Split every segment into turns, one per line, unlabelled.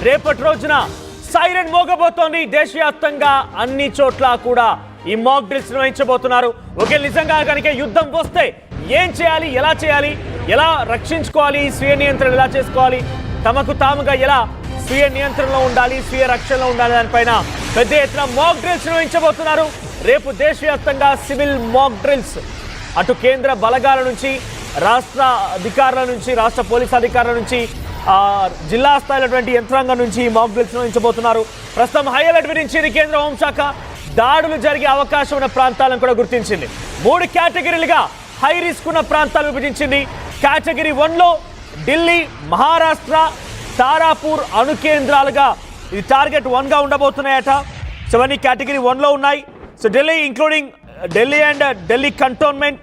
రేపటి రోజున సైరన్ మోగబోతోంది. దేశవ్యాప్తంగా అన్ని చోట్ల కూడా ఈ మాక్ డ్రిల్స్ నిర్వహించబోతున్నారు. ఒకే నిజంగా కనుక యుద్ధం వస్తే ఏం చేయాలి, ఎలా చేయాలి, ఎలా రక్షించుకోవాలి, స్వీయ నియంత్రణ ఎలా చేసుకోవాలి, తమకు తాముగా ఎలా స్వీయ నియంత్రణలో ఉండాలి, స్వీయ రక్షణలో ఉండాలి, దానిపైన పెద్ద ఎత్తున మాక్ డ్రిల్స్ నిర్వహించబోతున్నారు. రేపు దేశవ్యాప్తంగా సివిల్ మాక్ డ్రిల్స్ అటు కేంద్ర బలగాల నుంచి, రాష్ట్ర అధికారుల నుంచి, రాష్ట్ర పోలీస్ అధికారుల నుంచి, జిల్లా స్థాయిలో యంత్రాంగం నుంచి మాక్ డ్రిల్స్ నిర్వహించబోతున్నారు. ప్రస్తుతం హై అలర్ట్ విధించింది కేంద్ర హోంశాఖ. దాడులు జరిగే అవకాశం ఉన్న ప్రాంతాలను కూడా గుర్తించింది. 3 కేటగిరీలుగా హై రిస్క్ ఉన్న ప్రాంతాలు విభజించింది. కేటగిరీ 1లో ఢిల్లీ, మహారాష్ట్ర, తారాపూర్ అణు కేంద్రాలుగా ఇది టార్గెట్ 1గా ఉండబోతున్నాయట. సో ఇవన్నీ కేటగిరీ 1లో ఉన్నాయి. So Delhi including Delhi and Delhi cantonment,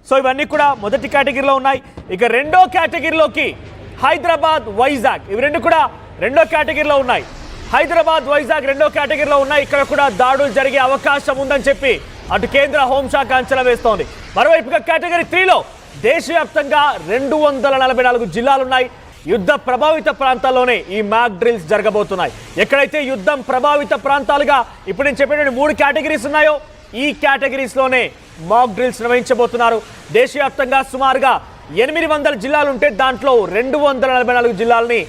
so ఇవన్నీ కూడా మొదటి కేటగిరీలో ఉన్నాయి. ఇక రెండో కేటగిరీలోకి హైదరాబాద్, వైజాగ్, ఇవి రెండు కూడా రెండో కేటగిరీలో ఉన్నాయి. హైదరాబాద్, వైజాగ్ రెండో కేటగిరీలో ఉన్నాయి. ఇక్కడ కూడా దాడులు జరిగే అవకాశం ఉందని చెప్పి అటు కేంద్ర హోంశాఖ అంచనా వేస్తోంది. మరోవైపుగా కేటగిరీ 3లో దేశవ్యాప్తంగా 244 జిల్లాలున్నాయి. యుద్ధ ప్రభావిత ప్రాంతాల్లోనే ఈ మాక్ డ్రిల్స్ జరగబోతున్నాయి. ఎక్కడైతే యుద్ధం ప్రభావిత ప్రాంతాలుగా ఇప్పుడు నేను చెప్పినటువంటి 3 కేటగిరీస్ ఉన్నాయో ఈ కేటగిరీస్లోనే మాక్ డ్రిల్స్ నిర్వహించబోతున్నారు. దేశవ్యాప్తంగా సుమారుగా 800 జిల్లాలు ఉంటే దాంట్లో 244 జిల్లాలని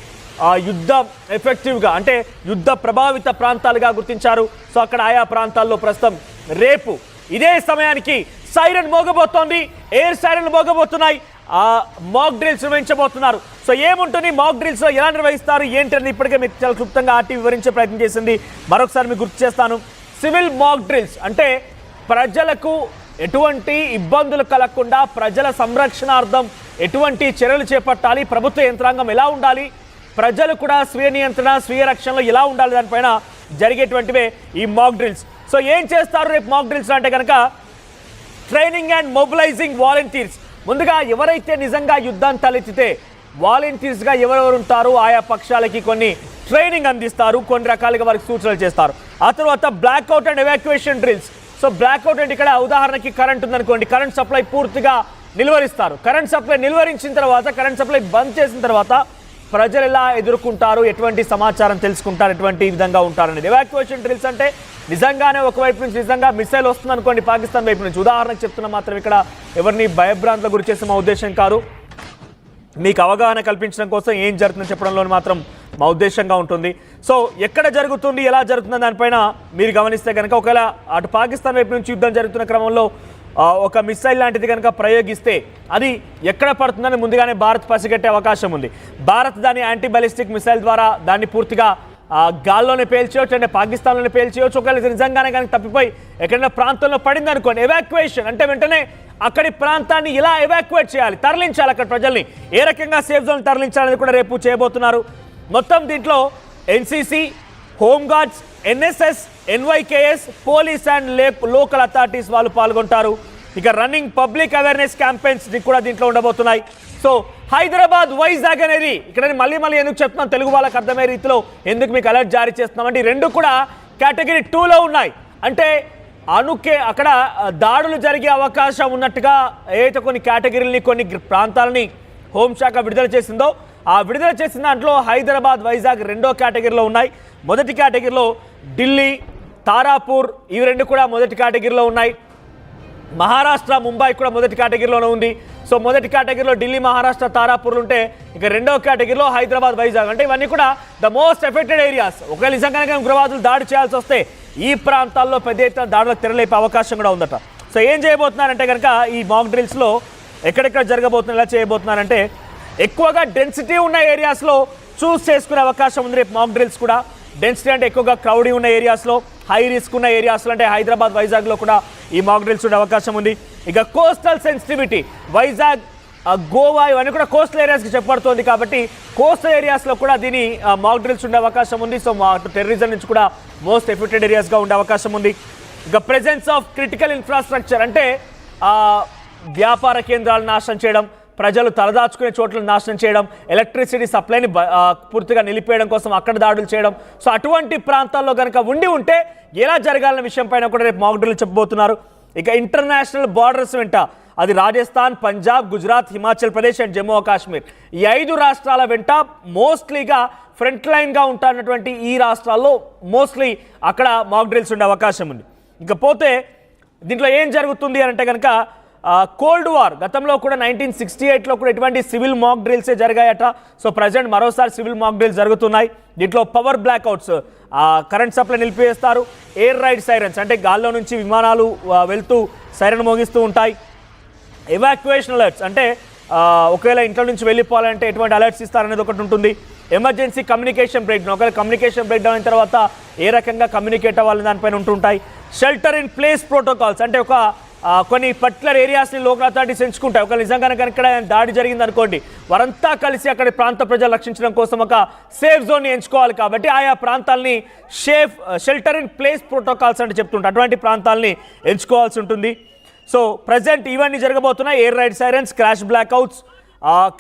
యుద్ధ ఎఫెక్టివ్గా అంటే యుద్ధ ప్రభావిత ప్రాంతాలుగా గుర్తించారు. సో అక్కడ ఆయా ప్రాంతాల్లో ప్రస్తుతం రేపు ఇదే సమయానికి సైరన్ మోగబోతోంది, ఎయిర్ సైరన్ మోగబోతున్నాయి. మాక్ డ్రిల్స్ నిర్వహించబోతున్నారు. సో ఏముంటుంది మాక్ డ్రిల్స్లో, ఎలా నిర్వహిస్తారు ఏంటని ఇప్పటికే మీకు చాలా క్లుప్తంగా ఆర్టీ వివరించే ప్రయత్నం చేసింది. మరొకసారి మీకు గుర్తు చేస్తాను. సివిల్ మాక్ డ్రిల్స్ అంటే ప్రజలకు ఎటువంటి ఇబ్బందులు కలగకుండా ప్రజల సంరక్షణార్థం ఎటువంటి చర్యలు చేపట్టాలి, ప్రభుత్వ యంత్రాంగం ఎలా ఉండాలి, ప్రజలు కూడా స్వీయ నియంత్రణ, స్వీయ రక్షణలో ఎలా ఉండాలి, దానిపైన జరిగేటువంటివే ఈ మాక్ డ్రిల్స్. సో ఏం చేస్తారు రేపు మాక్ డ్రిల్స్ అంటే కనుక ట్రైనింగ్ అండ్ మొబిలైజింగ్ వాలంటీర్స్. ముందుగా ఎవరైతే నిజంగా యుద్ధాన్ని తలెత్తితే వాలంటీర్స్గా ఎవరెవరు ఉంటారో ఆయా పక్షాలకి కొన్ని ట్రైనింగ్ అందిస్తారు, కొన్ని రకాలుగా వారికి సూచనలు చేస్తారు. ఆ తర్వాత blackout and evacuation drills. So blackout అంటే ఇక్కడ ఉదాహరణకి కరెంట్ ఉందనుకోండి, కరెంట్ సప్లై పూర్తిగా నిలువరిస్తారు. కరెంట్ సప్లై నిలువరించిన తర్వాత, కరెంట్ సప్లై బంద్ చేసిన తర్వాత ప్రజలు ఎలా ఎదుర్కొంటారు, ఎటువంటి సమాచారం తెలుసుకుంటారు, ఎటువంటి విధంగా ఉంటారనేది. ఎవాక్యుయేషన్ డ్రిల్స్ అంటే నిజంగానే ఒకవైపు నుంచి నిజంగా మిసైల్ వస్తుంది అనుకోండి పాకిస్తాన్ వైపు నుంచి, ఉదాహరణకు చెప్తున్నా, మాత్రం ఇక్కడ ఎవరిని భయభ్రాంతులకు గురి చేసే మా ఉద్దేశం కాదు, మీకు అవగాహన కల్పించడం కోసం ఏం జరుగుతుందని చెప్పడంలో మాత్రం మా ఉద్దేశంగా ఉంటుంది. సో ఎక్కడ జరుగుతుంది, ఎలా జరుగుతుంది దానిపైన మీరు గమనిస్తే కనుక ఒకవేళ అటు పాకిస్తాన్ వైపు నుంచి యుద్ధం జరుగుతున్న క్రమంలో ఒక మిసైల్ లాంటిది కనుక ప్రయోగిస్తే అది ఎక్కడ పడుతుందని ముందుగానే భారత్ పసిగట్టే అవకాశం ఉంది. భారత్ దాని యాంటీ బాలిస్టిక్ మిసైల్ ద్వారా దాన్ని పూర్తిగా గాల్లోనే పేల్చేయచ్చు, అంటే పాకిస్తాన్లోనే పేల్చేయచ్చు. ఒకవేళ నిజంగానే కనుక తప్పిపోయి ఎక్కడైనా ప్రాంతంలో పడింది అనుకోండి, ఎవాక్యుయేషన్ అంటే వెంటనే అక్కడి ప్రాంతాన్ని ఇలా ఎవాక్యుయేట్ చేయాలి, తరలించాలి, అక్కడ ప్రజల్ని ఏ రకంగా సేఫ్ జోన్ తరలించాలని కూడా రేపు చేయబోతున్నారు. మొత్తం దీంట్లో NCC, home guards, NSS, NYKS, police and local authorities వాళ్ళు పాల్గొంటారు. ఇక రన్నింగ్ పబ్లిక్ అవేర్నెస్ క్యాంపెయిన్స్ కూడా దీంట్లో ఉండబోతున్నాయి. సో హైదరాబాద్, వైజాగ్ అనేది ఇక్కడ మళ్ళీ ఎందుకు చెప్తున్నాం, తెలుగు వాళ్ళకి అర్థమయ్యే రీతిలో ఎందుకు మీకు అలర్ట్ జారీ చేస్తున్నాం అంటే, ఈ రెండు కూడా కేటగిరీ 2లో ఉన్నాయి. అంటే అక్కడ దాడులు జరిగే అవకాశం ఉన్నట్టుగా ఏదైతే కొన్ని కేటగిరీలని, కొన్ని ప్రాంతాలని హోంశాఖ విడుదల చేసిందో ఆ విడుదల చేసిన దాంట్లో హైదరాబాద్, వైజాగ్ రెండో కేటగిరీలో ఉన్నాయి. మొదటి కేటగిరీలో ఢిల్లీ, తారాపూర్ ఇవి రెండు కూడా మొదటి కేటగిరీలో ఉన్నాయి. మహారాష్ట్ర, ముంబై కూడా మొదటి కేటగిరీలోనే ఉంది. సో మొదటి కేటగిరీలో ఢిల్లీ, మహారాష్ట్ర, తారాపూర్లు ఉంటే ఇక రెండో కేటగిరీలో హైదరాబాద్, వైజాగ్. అంటే ఇవన్నీ కూడా ద మోస్ట్ ఎఫెక్టెడ్ ఏరియాస్. ఒకవేళ నిజంగానే ఉగ్రవాదులు దాడి చేయాల్సి వస్తే ఈ ప్రాంతాల్లో పెద్ద ఎత్తున దాడులకు తెరలేపే అవకాశం కూడా ఉందట. సో ఏం చేయబోతున్నారంటే కనుక ఈ మాక్ డ్రిల్స్లో ఎక్కడెక్కడ జరగబోతున్నారు, ఎలా చేయబోతున్నారంటే ఎక్కువగా డెన్సిటీ ఉన్న ఏరియాస్లో చూస్ చేసుకునే అవకాశం ఉంది రేపు మాక్ డ్రిల్స్ కూడా. డెన్సిటీ అంటే ఎక్కువగా క్రౌడీ ఉన్న ఏరియాస్లో, హై రిస్క్ ఉన్న ఏరియాస్లో అంటే హైదరాబాద్, వైజాగ్లో కూడా ఈ మాక్ డ్రిల్స్ ఉండే అవకాశం ఉంది. ఇక కోస్టల్ సెన్సిటివిటీ, వైజాగ్, గోవా ఇవన్నీ కూడా కోస్టల్ ఏరియాస్కి చెప్పబడుతోంది కాబట్టి కోస్టల్ ఏరియాస్లో కూడా దీని మాక్ డ్రిల్స్ ఉండే అవకాశం ఉంది. సో టెర్రరిజం నుంచి కూడా మోస్ట్ ఎఫెక్టెడ్ ఏరియాస్గా ఉండే అవకాశం ఉంది. ఇక ప్రెజెన్స్ ఆఫ్ క్రిటికల్ ఇన్ఫ్రాస్ట్రక్చర్ అంటే వ్యాపార కేంద్రాలను నాశనం చేయడం, ప్రజలు తలదాచుకునే చోట్లను నాశనం చేయడం, ఎలక్ట్రిసిటీ సప్లైని పూర్తిగా నిలిపేయడం కోసం అక్కడ దాడులు చేయడం. సో అటువంటి ప్రాంతాల్లో కనుక ఉంటే ఎలా జరగాలన్న విషయం పైన కూడా రేపు మాక్ డ్రిల్ చెప్పబోతున్నారు. ఇక ఇంటర్నేషనల్ బార్డర్స్ వెంట అది రాజస్థాన్, పంజాబ్, గుజరాత్, హిమాచల్ ప్రదేశ్ అండ్ జమ్మూ కాశ్మీర్ ఈ 5 రాష్ట్రాల వెంట మోస్ట్లీగా ఫ్రంట్ లైన్గా ఉంటున్నటువంటి ఈ రాష్ట్రాల్లో మోస్ట్లీ అక్కడ మాక్ డ్రిల్స్ ఉండే అవకాశం ఉంది. ఇకపోతే దీంట్లో ఏం జరుగుతుంది అని అంటే కనుక కోల్డ్ వార్ గతంలో కూడా 1968లో కూడా ఇటువంటి సివిల్ మాక్ డ్రిల్సే జరిగాయట. సో ప్రజెంట్ మరోసారి సివిల్ మాక్ డ్రిల్స్ జరుగుతున్నాయి. దీంట్లో పవర్ బ్లాక్అవుట్స్, కరెంట్ సప్లై నిలిపివేస్తారు. ఎయిర్ రైడ్ సైరన్స్ అంటే గాల్లో నుంచి విమానాలు వెళ్తూ సైరన్ మోగిస్తూ ఉంటాయి. ఎవాక్యుయేషన్ అలర్ట్స్ అంటే ఒకవేళ ఇంట్లో నుంచి వెళ్ళిపోవాలంటే ఎటువంటి అలర్ట్స్ ఇస్తారనేది ఒకటి ఉంటుంది. ఎమర్జెన్సీ కమ్యూనికేషన్ బ్రేక్ డౌన్, ఒకవేళ కమ్యూనికేషన్ బ్రేక్ డౌన్ అయిన తర్వాత ఏ రకంగా కమ్యూనికేట్ అవ్వాలని దానిపైన ఉంటుంటాయి. షెల్టర్ ఇన్ ప్లేస్ ప్రోటోకాల్స్ అంటే ఒక కొన్ని పర్టికులర్ ఏరియాస్ని లోకల్ అథారిటీస్ ఎంచుకుంటాయి. ఒక నిజంగానే కనుక దాడి జరిగింది అనుకోండి, వారంతా కలిసి అక్కడి ప్రాంత ప్రజలు రక్షించడం కోసం ఒక సేఫ్ జోన్ని ఎంచుకోవాలి. కాబట్టి ఆయా ప్రాంతాలని షెల్టర్ ఇన్ ప్లేస్ ప్రోటోకాల్స్ అంటే చెప్తుంటారు. అటువంటి ప్రాంతాలని ఎంచుకోవాల్సి ఉంటుంది. సో ప్రజెంట్ ఇవన్నీ జరగబోతున్నాయి. Air raid sirens, crash blackouts,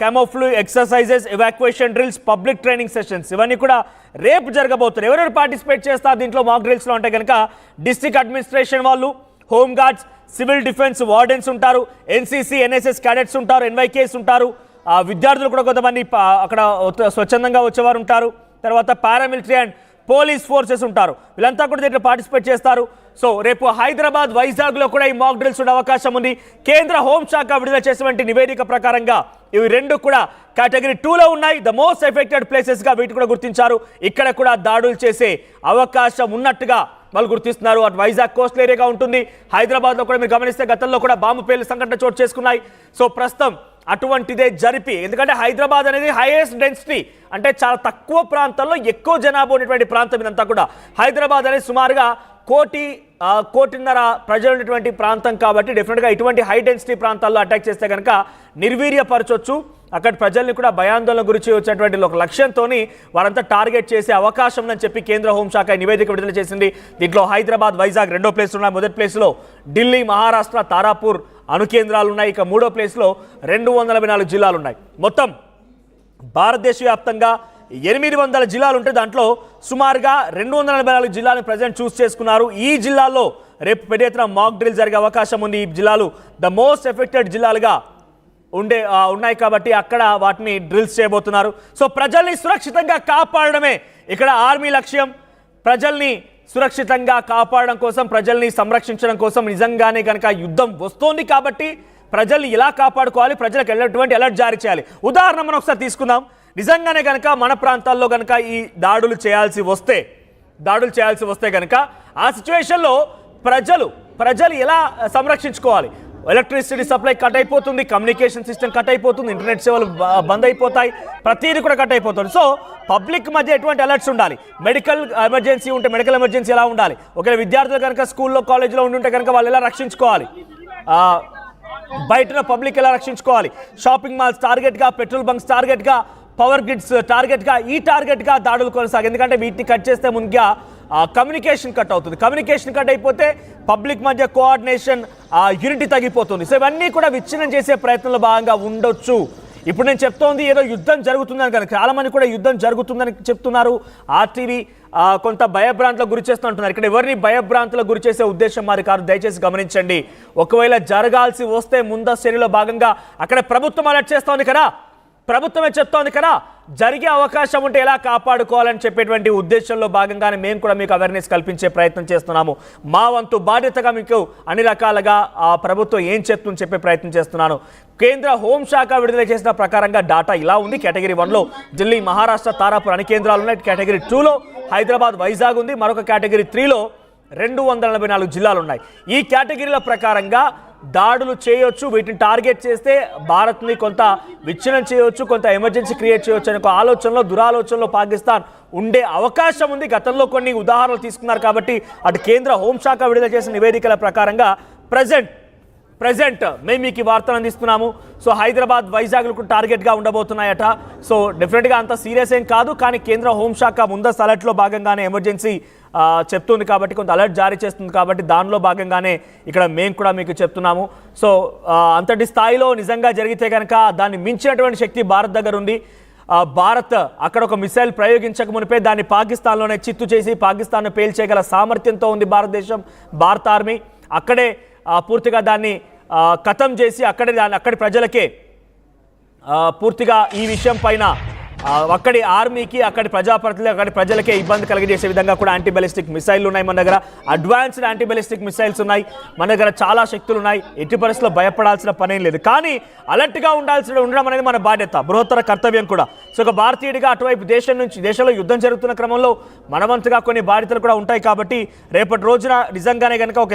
camouflage exercises, evacuation drills, public training sessions ఇవన్నీ కూడా రేపు జరగబోతున్నాయి. ఎవరెవరు పార్టిసిపేట్ చేస్తారు దీంట్లో మాక్ డ్రిల్స్లో అంటే కనుక డిస్ట్రిక్ట్ అడ్మినిస్ట్రేషన్ వాళ్ళు, home guards, civil defence wardens ఉంటారు, ఎన్సీసీ ఎన్ఎస్ఎస్ క్యాడెట్స్ ఉంటారు, ఎన్వైకేస్ ఉంటారు, విద్యార్థులు కూడా కొంతమంది అక్కడ స్వచ్ఛందంగా వచ్చేవారు ఉంటారు. తర్వాత పారామిలిటరీ అండ్ పోలీస్ ఫోర్సెస్ ఉంటారు. వీళ్ళంతా కూడా దీంట్లో పార్టిసిపేట్ చేస్తారు. సో రేపు హైదరాబాద్, వైజాగ్లో కూడా ఈ మాక్ డ్రిల్స్ ఉండే అవకాశం ఉంది. కేంద్ర హోంశాఖ విడుదల చేసినటువంటి నివేదిక ప్రకారంగా ఇవి రెండు కూడా కేటగిరీ 2లో ఉన్నాయి. ద మోస్ట్ ఎఫెక్టెడ్ ప్లేసెస్గా వీటి కూడా గుర్తించారు. ఇక్కడ కూడా దాడులు చేసే అవకాశం ఉన్నట్టుగా వాళ్ళు గుర్తిస్తున్నారు. అటు వైజాగ్ కోస్టల్ ఏరియాగా ఉంటుంది. హైదరాబాద్లో కూడా మీరు గమనిస్తే గతంలో కూడా బాంబు పేలుడు సంఘటన చోటు చేసుకున్నాయి. సో ప్రస్తుతం అటువంటిదే జరిపి, ఎందుకంటే హైదరాబాద్ అనేది హైయెస్ట్ డెన్సిటీ అంటే చాలా తక్కువ ప్రాంతాల్లో ఎక్కువ జనాభా ఉన్నటువంటి ప్రాంతం ఇదంతా కూడా. హైదరాబాద్ అనేది సుమారుగా కోటిన్నర ప్రజలు ఉన్నటువంటి ప్రాంతం కాబట్టి డెఫినెట్గా ఇటువంటి హై డెన్సిటీ ప్రాంతాల్లో అటాక్ చేస్తే కనుక నిర్వీర్యపరచొచ్చు. అక్కడ ప్రజల్ని కూడా భయాందోళన గురించి వచ్చేటువంటి ఒక లక్ష్యంతో వారంతా టార్గెట్ చేసే అవకాశం ఉందని చెప్పి కేంద్ర హోంశాఖ నివేదిక విడుదల చేసింది. దీంట్లో హైదరాబాద్, వైజాగ్ రెండో ప్లేస్ ఉన్నాయి. మొదటి ప్లేస్లో ఢిల్లీ, మహారాష్ట్ర, తారాపూర్ అణు కేంద్రాలు ఉన్నాయి. ఇక మూడో ప్లేస్లో 284 జిల్లాలు ఉన్నాయి. మొత్తం భారతదేశ వ్యాప్తంగా 800 జిల్లాలు ఉంటే దాంట్లో సుమారుగా 244 జిల్లాలను ప్రజెంట్ చూస్ చేసుకున్నారు. ఈ జిల్లాల్లో రేపు పెద్ద ఎత్తున మాక్ డ్రిల్ జరిగే అవకాశం ఉంది. ఈ జిల్లాలు ద మోస్ట్ ఎఫెక్టెడ్ జిల్లాలుగా ఉన్నాయి కాబట్టి అక్కడ వాటిని డ్రిల్స్ చేయబోతున్నారు. సో ప్రజల్ని సురక్షితంగా కాపాడడమే ఇక్కడ ఆర్మీ లక్ష్యం. ప్రజల్ని సురక్షితంగా కాపాడడం కోసం, ప్రజల్ని సంరక్షించడం కోసం నిజంగానే కనుక యుద్ధం వస్తోంది కాబట్టి ప్రజల్ని ఎలా కాపాడుకోవాలి, ప్రజలకు ఎటువంటి అలర్ట్ జారీ చేయాలి. ఉదాహరణ మనం ఒకసారి తీసుకుందాం. నిజంగానే కనుక మన ప్రాంతాల్లో కనుక ఈ దాడులు చేయాల్సి వస్తే కనుక ఆ సిచ్యువేషన్లో ప్రజలు ఎలా సంరక్షించుకోవాలి? ఎలక్ట్రిసిటీ సప్లై కట్ అయిపోతుంది, కమ్యూనికేషన్ సిస్టమ్ కట్ అయిపోతుంది, ఇంటర్నెట్ సేవలు బంద్ అయిపోతాయి, ప్రతిదీ కూడా కట్ అయిపోతుంది. సో పబ్లిక్ మధ్య ఎటువంటి అలర్ట్స్ ఉండాలి? మెడికల్ ఎమర్జెన్సీ ఉంటే మెడికల్ ఎమర్జెన్సీ ఎలా ఉండాలి? ఒకవేళ విద్యార్థులు కనుక స్కూల్లో, కాలేజీలో ఉంటే కనుక వాళ్ళు ఎలా రక్షించుకోవాలి? బయట పబ్లిక్ ఎలా రక్షించుకోవాలి? షాపింగ్ మాల్స్ టార్గెట్గా, పెట్రోల్ బంక్స్ టార్గెట్గా, పవర్ గ్రిడ్స్ టార్గెట్గా దాడులు కొనసాగు. ఎందుకంటే వీటిని కట్ చేస్తే ముందుగా కమ్యూనికేషన్ కట్ అవుతుంది. కమ్యూనికేషన్ కట్ అయిపోతే పబ్లిక్ మధ్య కోఆర్డినేషన్, యూనిటీ తగ్గిపోతుంది. సో ఇవన్నీ కూడా విచ్ఛిన్నం చేసే ప్రయత్నంలో భాగంగా ఉండొచ్చు. ఇప్పుడు నేను చెప్తోంది ఏదో యుద్ధం జరుగుతుందని కనుక చాలా మంది కూడా యుద్ధం జరుగుతుందని చెప్తున్నారు. ఆర్టీవీ కొంత భయభ్రాంతులకు గురి చేస్తూ ఉంటున్నారు. ఇక్కడ ఎవరిని భయభ్రాంతులకు గురి చేసే ఉద్దేశం మరి కాదు. దయచేసి గమనించండి. ఒకవేళ జరగాల్సి వస్తే ముందస్తు చర్యలో భాగంగా అక్కడ ప్రభుత్వం అలర్ట్ చేస్తోంది కదా, ప్రభుత్వమే చెప్తోంది కదా, జరిగే అవకాశం ఉంటే ఎలా కాపాడుకోవాలని చెప్పేటువంటి ఉద్దేశంలో భాగంగానే మేము కూడా మీకు అవేర్నెస్ కల్పించే ప్రయత్నం చేస్తున్నాము. మా వంతు బాధ్యతగా మీకు అన్ని రకాలుగా ఆ ప్రభుత్వం ఏం చెప్తుందని చెప్పే ప్రయత్నం చేస్తున్నాను. కేంద్ర హోంశాఖ విడుదల చేసిన ప్రకారంగా డాటా ఇలా ఉంది. కేటగిరీ 1లో ఢిల్లీ, మహారాష్ట్ర, తారాపూర్ అణు కేంద్రాలు ఉన్నాయి. కేటగిరీ 2లో హైదరాబాద్, వైజాగ్ ఉంది. మరొక కేటగిరీ 3లో 244 జిల్లాలు ఉన్నాయి. ఈ కేటగిరీల ప్రకారంగా దాడులు చేయొచ్చు. వీటిని టార్గెట్ చేస్తే భారత్ని కొంత విచ్ఛిన్నం చేయొచ్చు, కొంత ఎమర్జెన్సీ క్రియేట్ చేయొచ్చు అనే ఒక ఆలోచనలో, దురాలోచనలో పాకిస్తాన్ ఉండే అవకాశం ఉంది. గతంలో కొన్ని ఉదాహరణలు తీసుకున్నారు కాబట్టి అటు కేంద్ర హోంశాఖ విడుదల చేసిన నివేదికల ప్రకారంగా ప్రజెంట్ మేము మీకు ఈ వార్తలు అందిస్తున్నాము. సో హైదరాబాద్, వైజాగ్లకు టార్గెట్గా ఉండబోతున్నాయట. సో డెఫినెట్గా అంత సీరియస్ ఏం కాదు, కానీ కేంద్ర హోంశాఖ ముందస్తు అలర్ట్లో భాగంగానే ఎమర్జెన్సీ చెప్తుంది కాబట్టి, కొంత అలర్ట్ జారీ చేస్తుంది కాబట్టి దానిలో భాగంగానే ఇక్కడ మేము కూడా మీకు చెప్తున్నాము. సో అంతటి స్థాయిలో నిజంగా జరిగితే కనుక దాన్ని మించినటువంటి శక్తి భారత్ దగ్గర ఉంది. భారత్ అక్కడ ఒక మిసైల్ ప్రయోగించక మునిపే దాన్ని పాకిస్తాన్లోనే చిత్తు చేసి పాకిస్తాన్ను పేల్చేయగల సామర్థ్యంతో ఉంది భారతదేశం, భారత ఆర్మీ. అక్కడే పూర్తిగా దాన్ని ఖతం చేసి అక్కడి ప్రజలకే పూర్తిగా ఈ విషయం పైన అక్కడి ఆర్మీకి, అక్కడి ప్రజాప్రతినిధులు, అక్కడి ప్రజలకే ఇబ్బంది కలిగజేసే విధంగా కూడా యాంటీ బాలిస్టిక్ మిసైల్లు ఉన్నాయి మన దగ్గర. అడ్వాన్స్డ్ యాంటీ బాలిస్టిక్ మిసైల్స్ ఉన్నాయి మన దగ్గర, చాలా శక్తులు ఉన్నాయి. ఎట్టి పరిస్థితుల్లో భయపడాల్సిన పనేం లేదు. కానీ అలర్ట్గా ఉండడం అనేది మన బాధ్యత, బృహత్తర కర్తవ్యం కూడా. సో ఒక భారతీయుడిగా అటువైపు దేశంలో యుద్ధం జరుగుతున్న క్రమంలో మనవంతుగా కొన్ని బాధ్యతలు కూడా ఉంటాయి. కాబట్టి రేపటి రోజున నిజంగానే కనుక ఒక